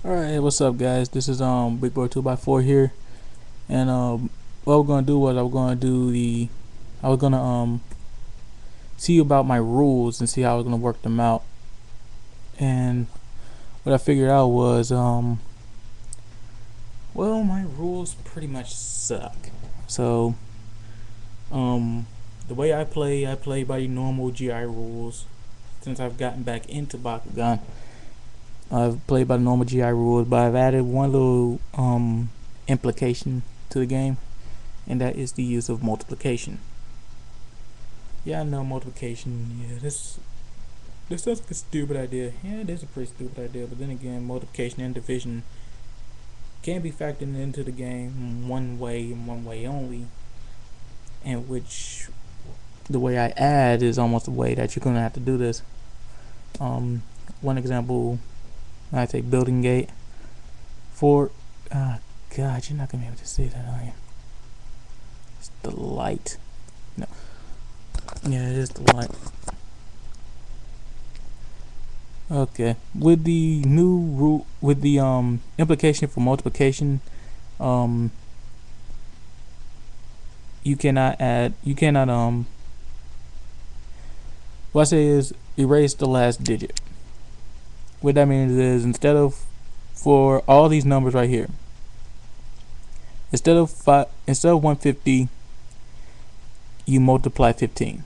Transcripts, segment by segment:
Alright, what's up guys? This is Big Boy 2x4 here. And what we're gonna do was I was gonna see about my rules and see how I was gonna work them out. And what I figured out was well, my rules pretty much suck. So the way I play by the normal GI rules. Since I've gotten back into bakugan, I've played by the normal GI rules, but I've added one little implication to the game, and that is the use of multiplication. Yeah, I know multiplication. Yeah, this sounds like a stupid idea. Yeah, it is a pretty stupid idea, but then again, multiplication and division can be factored into the game one way and one way only, and which the way I add is almost the way that you're gonna have to do this. One example, I take building gate for God, you're not gonna be able to see that, are you? It's the light. No. Yeah, it is the light. Okay. With the new rule, with the implication for multiplication, you cannot what I say is erase the last digit. What that means is instead of, for all these numbers right here, instead of 150, you multiply 15.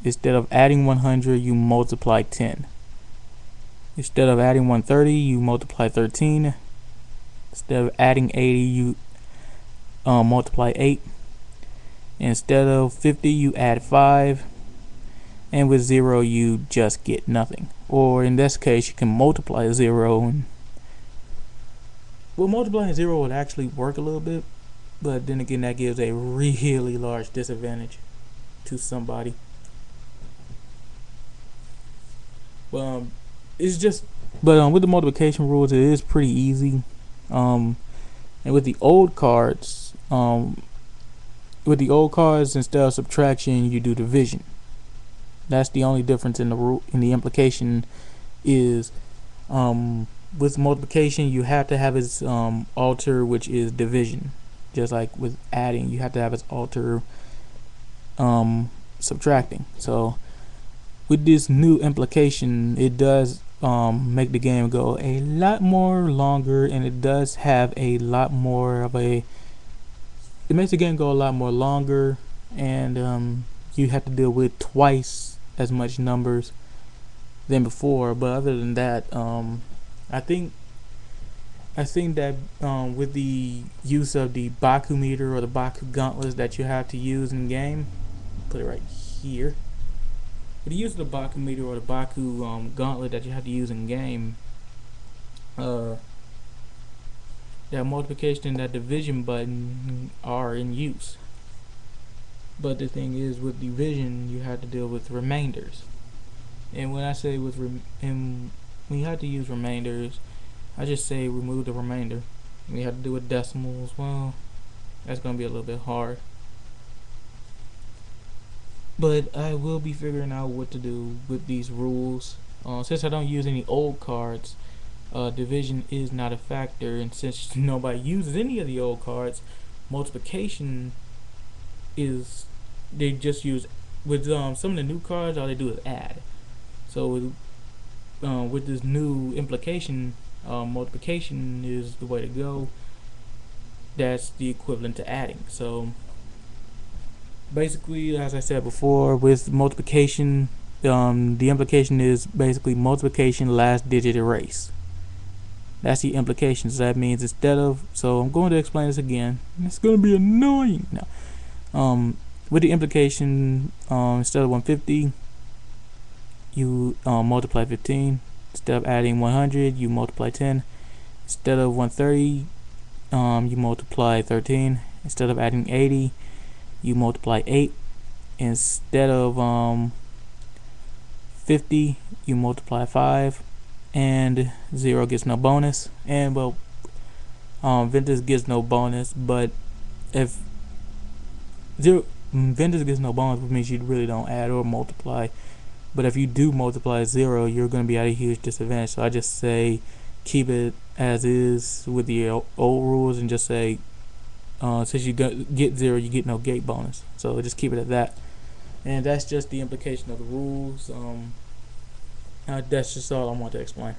Instead of adding 100, you multiply 10. Instead of adding 130, you multiply 13. Instead of adding 80, you multiply 8. Instead of 50, you add 5. And with 0, you just get nothing. Or in this case, you can multiply 0. And well, multiplying 0 would actually work a little bit, but then again, that gives a really large disadvantage to somebody. Well, it's just, but with the multiplication rules, it is pretty easy. And with the old cards, instead of subtraction, you do division. That's the only difference in the rule. In the implication is, with multiplication, you have to have its alter, which is division. Just like with adding, you have to have its alter subtracting. So with this new implication, it does make the game go a lot more longer, and it does have a lot more of a, it makes the game go a lot more longer, and you have to deal with twice as much numbers than before. But other than that, I think that with the use of the Baku meter or the Baku gauntlets that you have to use in game, put it right here. With the use of the Baku meter or the Baku gauntlet that you have to use in game, that multiplication and that division button are in use. But the thing is, with division, you have to deal with remainders. And when I say when you have to use remainders, I just say remove the remainder. When you have to do with decimals, well, that's going to be a little bit hard. But I will be figuring out what to do with these rules. Since I don't use any old cards, division is not a factor, and since nobody uses any of the old cards, multiplication is, they just use, with some of the new cards, all they do is add. So with this new implication, multiplication is the way to go. That's the equivalent to adding. So basically, as I said before, with multiplication, the implication is basically multiplication last digit erase. That's the implication. So that means instead of, so I'm going to explain this again. It's going to be annoying now. With the implication, instead of 150, you multiply 15. Instead of adding 100, you multiply 10. Instead of 130, you multiply 13. Instead of adding 80, you multiply 8. Instead of 50, you multiply 5. And 0 gets no bonus. And well, Ventus gets no bonus, but if Ventus gets no bonus, which means you really don't add or multiply. But if you do multiply 0, you're going to be at a huge disadvantage. So I just say keep it as is with the old rules and just say since you get 0, you get no gate bonus. So just keep it at that. And that's just the implication of the rules. That's just all I want to explain.